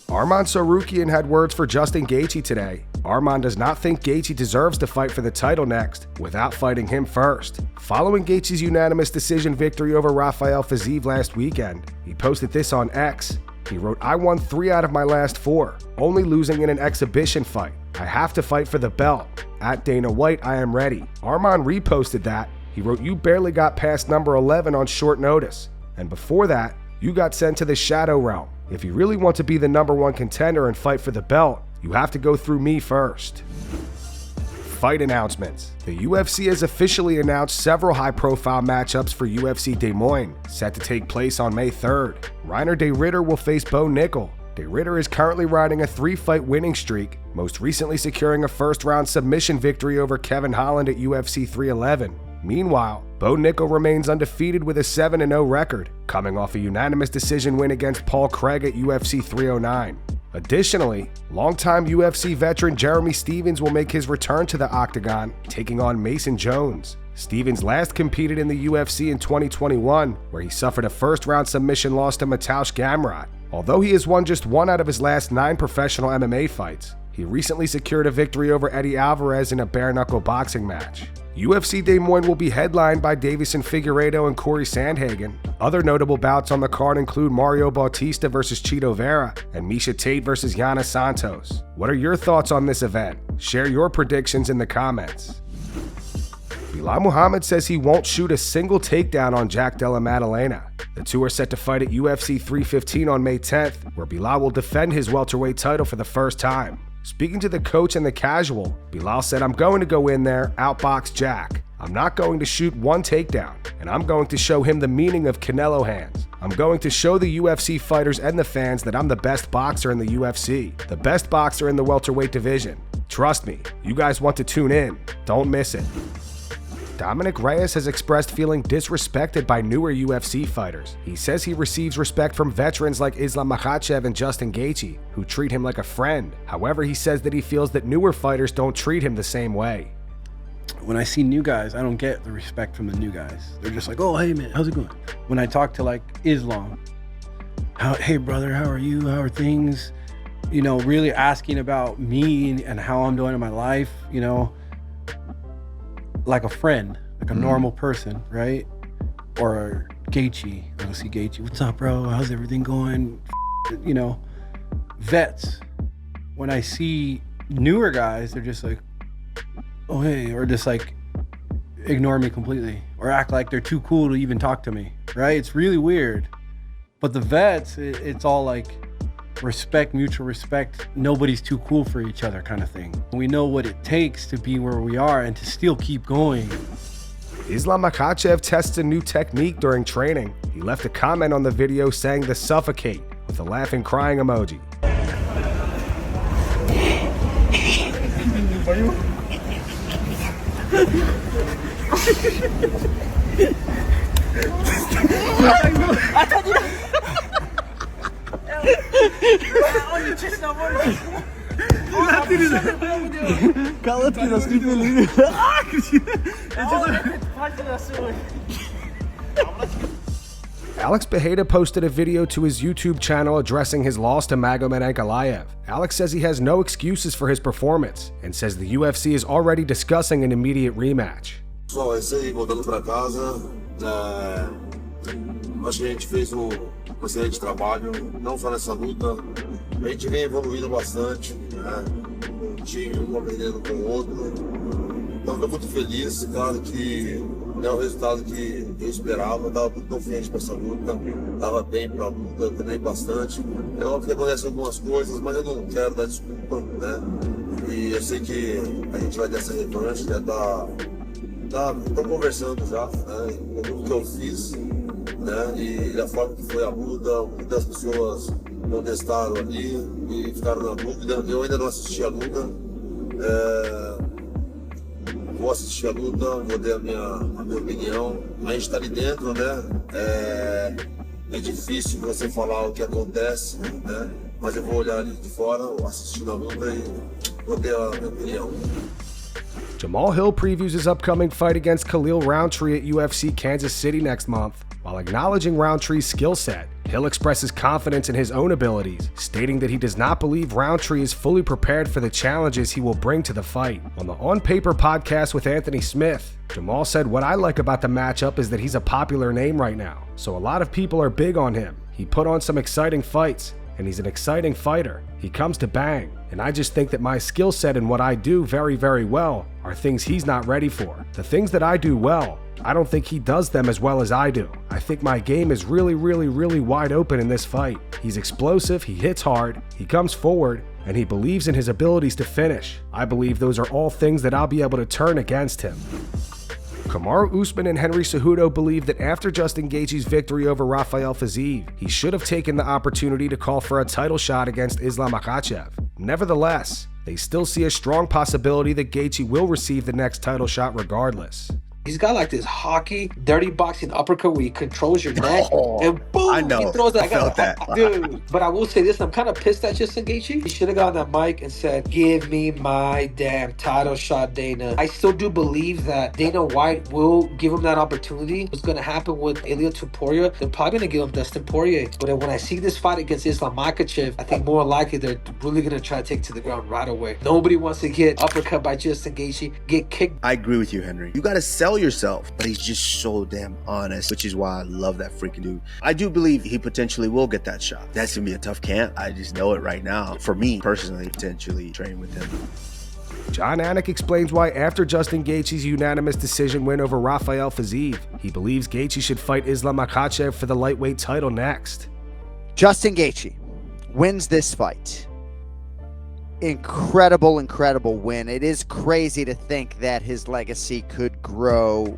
Arman Tsarukyan had words for Justin Gaethje today. Arman does not think Gaethje deserves to fight for the title next without fighting him first. Following Gaethje's unanimous decision victory over Rafael Fiziev last weekend, he posted this on X. He wrote, "I won 3 out of my last 4, only losing in an exhibition fight. I have to fight for the belt. At Dana White, I am ready." Arman reposted that. He wrote, "You barely got past number 11 on short notice. And before that, you got sent to the Shadow Realm. If you really want to be the #1 contender and fight for the belt, you have to go through me first." Fight announcements. The UFC has officially announced several high-profile matchups for UFC Des Moines, set to take place on May 3rd. Reiner De Ridder will face Bo Nickel. De Ridder is currently riding a 3-fight winning streak, most recently securing a first-round submission victory over Kevin Holland at UFC 311. Meanwhile, Bo Nickel remains undefeated with a 7-0 record, coming off a unanimous decision win against Paul Craig at UFC 309. Additionally, longtime UFC veteran Jeremy Stephens will make his return to the octagon, taking on Mason Jones. Stephens last competed in the UFC in 2021, where he suffered a first-round submission loss to Mateusz Gamrot. Although he has won just 1 out of his last 9 professional MMA fights, he recently secured a victory over Eddie Alvarez in a bare-knuckle boxing match. UFC Des Moines will be headlined by Davison Figueiredo and Corey Sandhagen. Other notable bouts on the card include Mario Bautista vs. Chito Vera and Miesha Tate vs. Yana Santos. What are your thoughts on this event? Share your predictions in the comments. Belal Muhammad says he won't shoot a single takedown on Jack Della Maddalena. The two are set to fight at UFC 315 on May 10th, where Belal will defend his welterweight title for the first time. Speaking to the coach and the casual, Belal said, "I'm going to go in there, outbox Jack. I'm not going to shoot one takedown, and I'm going to show him the meaning of Canelo hands. I'm going to show the UFC fighters and the fans that I'm the best boxer in the UFC, the best boxer in the welterweight division. Trust me, you guys want to tune in. Don't miss it." Dominic Reyes has expressed feeling disrespected by newer UFC fighters. He says he receives respect from veterans like Islam Makhachev and Justin Gaethje, who treat him like a friend. However, he says that he feels that newer fighters don't treat him the same way. When I see new guys, I don't get the respect from the new guys. They're just like, "Oh, hey man, how's it going?" When I talk to like Islam, "Hey brother, how are you? How are things?" You know, really asking about me and how I'm doing in my life, you know, like a friend, like a normal person, right? Or Gaethje, I see Gaethje, "What's up, bro? How's everything going?" You know, vets. When I see newer guys, they're just like, "Oh, hey," or just like ignore me completely, or act like they're too cool to even talk to me, right? It's really weird. But the vets, it's all like respect, mutual respect. Nobody's too cool for each other kind of thing. We know what it takes to be where we are and to still keep going. Islam Makhachev tests a new technique during training. He left a comment on the video saying the suffocate with a laughing crying emoji. Alex Pereira posted a video to his YouTube channel addressing his loss to Magomed Ankalaev. Alex says he has no excuses for his performance and says the UFC is already discussing an immediate rematch. Pessoal, é isso aí, voltando para casa. Acho que a gente fez um excelente trabalho, não só nessa luta. A gente vem evoluindo bastante, né? Um time um aprendendo com o outro. Então, estou muito feliz. Claro que não é o resultado que eu esperava. Estava muito confiante para essa luta. Estava bem para a luta, treinei bastante. É óbvio que acontecem algumas coisas, mas eu não quero dar desculpa, né? E eu sei que a gente vai ter essa revanche, já estou conversando já, né? O que eu fiz, né? E a forma que foi a luta, muitas pessoas contestaram ali e ficaram na dúvida. Eu ainda não assisti a luta. Vou assistir a luta, vou dar a minha opinião. A gente está ali dentro, né? É difícil você falar o que acontece, né? Mas eu vou olhar ali de fora, assistindo a luta e vou ter a minha opinião. Jamal Hill previews his upcoming fight against Khalil Rountree at UFC Kansas City next month. While acknowledging Rountree's skill set, Hill expresses confidence in his own abilities, stating that he does not believe Rountree is fully prepared for the challenges he will bring to the fight. On the On Paper podcast with Anthony Smith, Jamal said, "What I like about the matchup is that he's a popular name right now, so a lot of people are big on him. He put on some exciting fights, and he's an exciting fighter. He comes to bang, and I just think that my skill set and what I do very, very well are things he's not ready for. The things that I do well, I don't think he does them as well as I do. I think my game is really, really, really wide open in this fight. He's explosive, he hits hard, he comes forward, and he believes in his abilities to finish. I believe those are all things that I'll be able to turn against him." Kamaru Usman and Henry Cejudo believe that after Justin Gaethje's victory over Rafael Fiziev, he should have taken the opportunity to call for a title shot against Islam Makhachev. Nevertheless, they still see a strong possibility that Gaethje will receive the next title shot regardless. He's got like this hockey, dirty boxing uppercut where he controls your neck and boom, I know. he throws that. I felt that. Dude, but I will say this, I'm kind of pissed at Justin Gaethje. He should have got on that mic and said, "Give me my damn title shot, Dana." I still do believe that Dana White will give him that opportunity. What's going to happen with Ilia Topuria, they're probably going to give him Dustin Poirier. But when I see this fight against Islam Makhachev, I think more likely they're really going to try to take to the ground right away. Nobody wants to get uppercut by Justin Gaethje, get kicked. I agree with you, Henry. You got to sell yourself, but he's just so damn honest, which is why I love that freaking dude. I do believe he potentially will get that shot. That's gonna be a tough camp. I just know it right now. For me personally, potentially train with him. Jon Anik explains why after Justin Gaethje's unanimous decision win over Rafael Fiziev, he believes Gaethje should fight Islam Makhachev for the lightweight title next. Justin Gaethje wins this fight. Incredible win. It is crazy to think that his legacy could grow,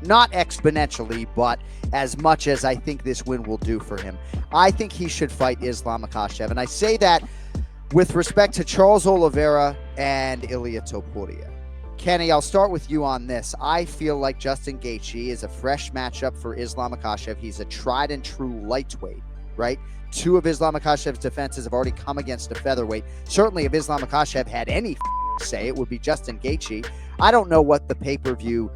not exponentially, but as much as I think this win will do for him. I think he should fight Islam Makhachev, and I say that with respect to Charles Oliveira and Ilia Topuria. Kenny, I'll start with you on this. I feel like Justin Gaethje is a fresh matchup for Islam Makhachev. He's a tried and true lightweight, right? Two of Islam Makhachev's defenses have already come against a featherweight. Certainly, if Islam Makhachev had any say, it would be Justin Gaethje. I don't know what the pay-per-view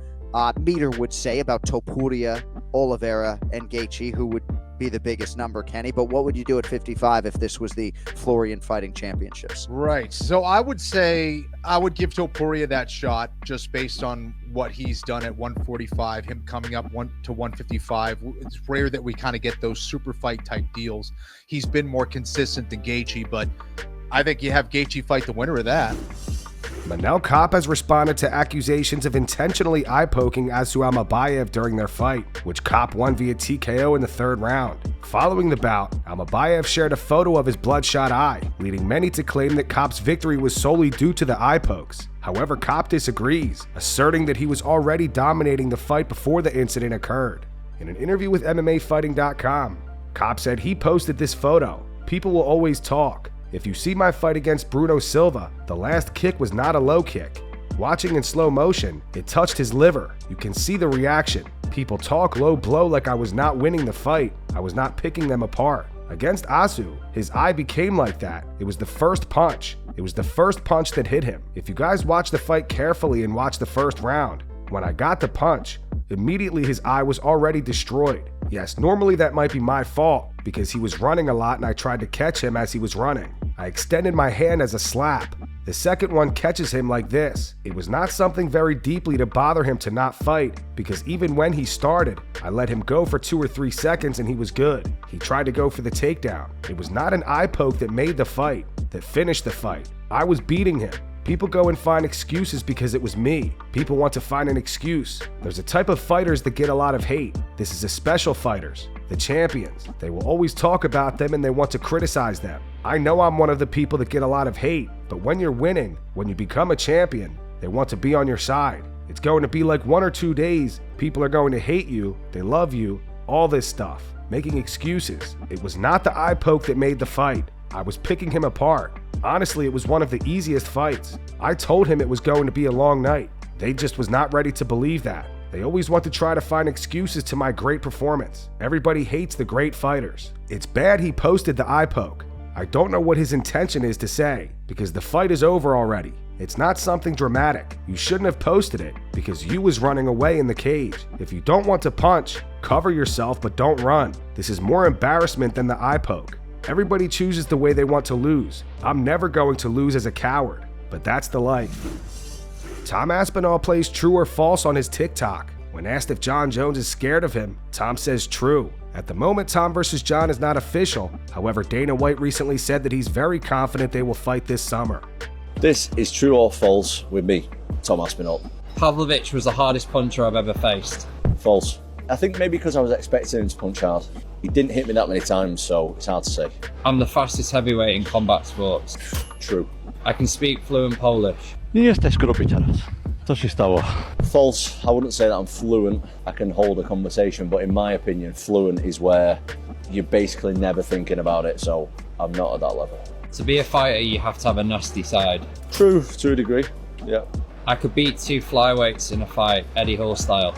meter would say about Topuria, Oliveira, and Gaethje, who would be the biggest number, Kenny. But what would you do at 55 if this was the Florian Fighting Championships? Right. So I would say I would give Topuria that shot just based on what he's done at 145, him coming up to 155. It's rare that we kind of get those super fight type deals. He's been more consistent than Gaethje, but I think you have Gaethje fight the winner of that. Manel Kape has responded to accusations of intentionally eye-poking Islam Makhachev during their fight, which Kape won via TKO in the third round. Following the bout, Makhachev shared a photo of his bloodshot eye, leading many to claim that Kape's victory was solely due to the eye pokes. However, Kape disagrees, asserting that he was already dominating the fight before the incident occurred. In an interview with MMAfighting.com, Kape said he posted this photo. "People will always talk. If you see my fight against Bruno Silva, the last kick was not a low kick. Watching in slow motion, it touched his liver. You can see the reaction. People talk low blow like I was not winning the fight. I was not picking them apart. Against Asu, his eye became like that. It was the first punch. It was the first punch that hit him. If you guys watch the fight carefully and watch the first round, when I got the punch, immediately his eye was already destroyed. Yes, normally that might be my fault because he was running a lot and I tried to catch him as he was running. I extended my hand as a slap. The second one catches him like this. It was not something very deeply to bother him to not fight because even when he started, I let him go for 2 or 3 seconds and he was good. He tried to go for the takedown. It was not an eye poke that made the fight, that finished the fight. I was beating him. People go and find excuses because it was me. People want to find an excuse. There's a type of fighters that get a lot of hate. This is the special fighters, the champions. They will always talk about them and they want to criticize them. I know I'm one of the people that get a lot of hate, but when you're winning, when you become a champion, they want to be on your side. It's going to be like 1 or 2 days. People are going to hate you, they love you, all this stuff, making excuses. It was not the eye poke that made the fight. I was picking him apart. Honestly, it was one of the easiest fights. I told him it was going to be a long night. They just was not ready to believe that. They always want to try to find excuses to my great performance. Everybody hates the great fighters. It's bad he posted the eye poke. I don't know what his intention is to say, because the fight is over already. It's not something dramatic. You shouldn't have posted it, because you was running away in the cage. If you don't want to punch, Cover yourself, but don't run. This is more embarrassment than the eye poke. Everybody chooses the way they want to lose. I'm never going to lose as a coward, but that's the life. Tom Aspinall plays true or false on his TikTok. When asked if Jon Jones is scared of him, Tom says true. At the moment, Tom versus Jon is not official. However, Dana White recently said that he's very confident they will fight this summer. This is true or false with me, Tom Aspinall. Pavlovich was the hardest puncher I've ever faced. False. I think maybe because I was expecting him to punch hard. He didn't hit me that many times, so it's hard to say. I'm the fastest heavyweight in combat sports. True. I can speak fluent Polish. Nie jesteś gruby teraz. Co się stało? False. I wouldn't say that I'm fluent. I can hold a conversation, but in my opinion, fluent is where you're basically never thinking about it, so I'm not at that level. To be a fighter, you have to have a nasty side. True, to a degree, yeah. I could beat 2 flyweights in a fight, Eddie Hall style.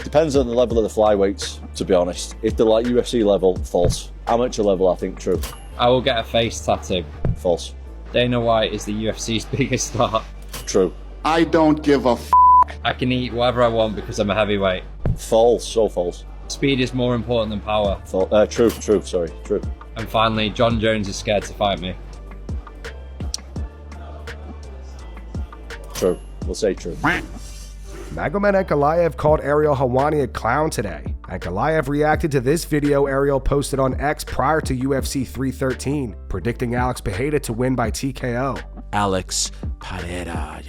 Depends on the level of the flyweights, to be honest. If they're like UFC level, false. Amateur level, I think true. I will get a face tattoo. False. Dana White is the UFC's biggest star. True. I don't give a f***. I can eat whatever I want because I'm a heavyweight. False, so false. Speed is more important than power. True, true. And finally, Jon Jones is scared to fight me. True. We'll say true. Magomed Ankalaev called Ariel Helwani a clown today. Ankalaev reacted to this video Ariel posted on X prior to UFC 313, predicting Alex Pereira to win by TKO. Alex Pereira,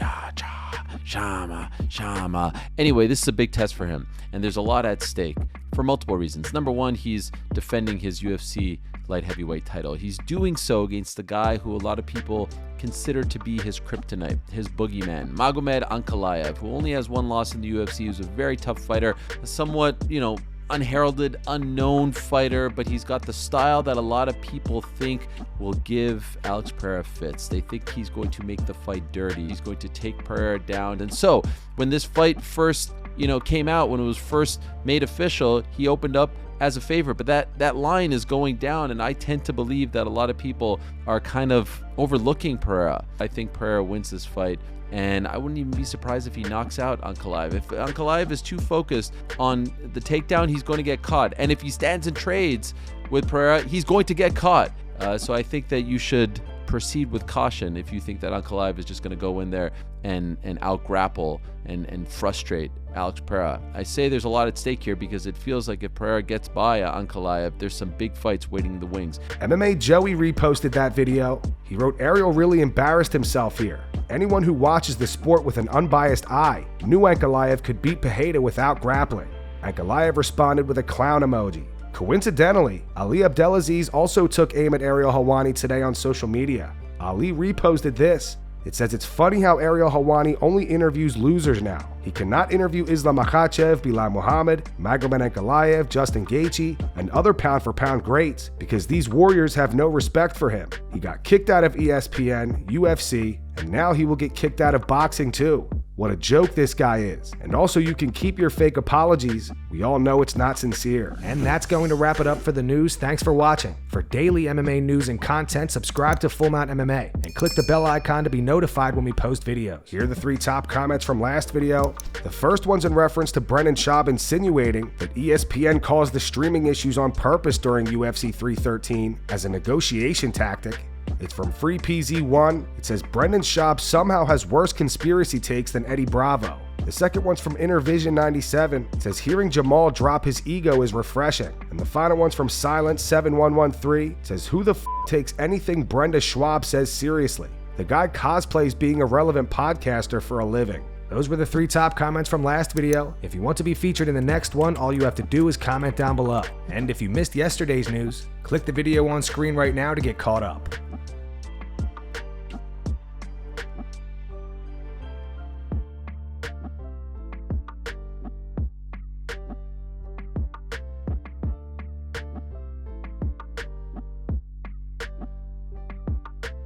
Shama. Anyway, this is a big test for him, and there's a lot at stake for multiple reasons. Number one, he's defending his UFC light heavyweight title. He's doing so against the guy who a lot of people consider to be his kryptonite, his boogeyman, Magomed Ankalaev, who only has one loss in the UFC, who's a very tough fighter, a somewhat, unheralded, unknown fighter, but he's got the style that a lot of people think will give Alex Pereira fits. They think he's going to make the fight dirty. He's going to take Pereira down. And so when this fight first, came out, when it was first made official, he opened up as a favorite, but that line is going down, and I tend to believe that a lot of people are kind of overlooking Pereira. I think Pereira wins this fight, and I wouldn't even be surprised if he knocks out Ankalaev. If Ankalaev is too focused on the takedown, he's going to get caught, and if he stands and trades with Pereira, he's going to get caught. So I think that you should proceed with caution if you think that Ankalaev is just going to go in there and out-grapple and frustrate Alex Pereira. I say there's a lot at stake here because it feels like if Pereira gets by Ankalaev, there's some big fights waiting in the wings. MMA Joey reposted that video. He wrote, Ariel really embarrassed himself here. Anyone who watches the sport with an unbiased eye knew Ankalaev could beat Pereira without grappling. Ankalaev responded with a clown emoji. Coincidentally, Ali Abdelaziz also took aim at Ariel Helwani today on social media. Ali reposted this. It says it's funny how Ariel Helwani only interviews losers now. He cannot interview Islam Makhachev, Belal Muhammad, Magomed Ankalaev, Justin Gaethje, and other pound-for-pound greats because these warriors have no respect for him. He got kicked out of ESPN, UFC, and now he will get kicked out of boxing too. What a joke this guy is. And also, you can keep your fake apologies. We all know it's not sincere. And that's going to wrap it up for the news. Thanks for watching. For daily MMA news and content, subscribe to Full Mount MMA and click the bell icon to be notified when we post videos. Here are the 3 top comments from last video. The first one's in reference to Brendan Schaub insinuating that ESPN caused the streaming issues on purpose during UFC 313 as a negotiation tactic. It's from FreePZ1. It says Brendan Schaub somehow has worse conspiracy takes than Eddie Bravo. The second one's from InnerVision97. It says hearing Jamal drop his ego is refreshing. And the final one's from Silent7113. It says who the f takes anything Brenda Schwab says seriously? The guy cosplays being a relevant podcaster for a living. Those were the 3 top comments from last video. If you want to be featured in the next one, all you have to do is comment down below. And if you missed yesterday's news, click the video on screen right now to get caught up.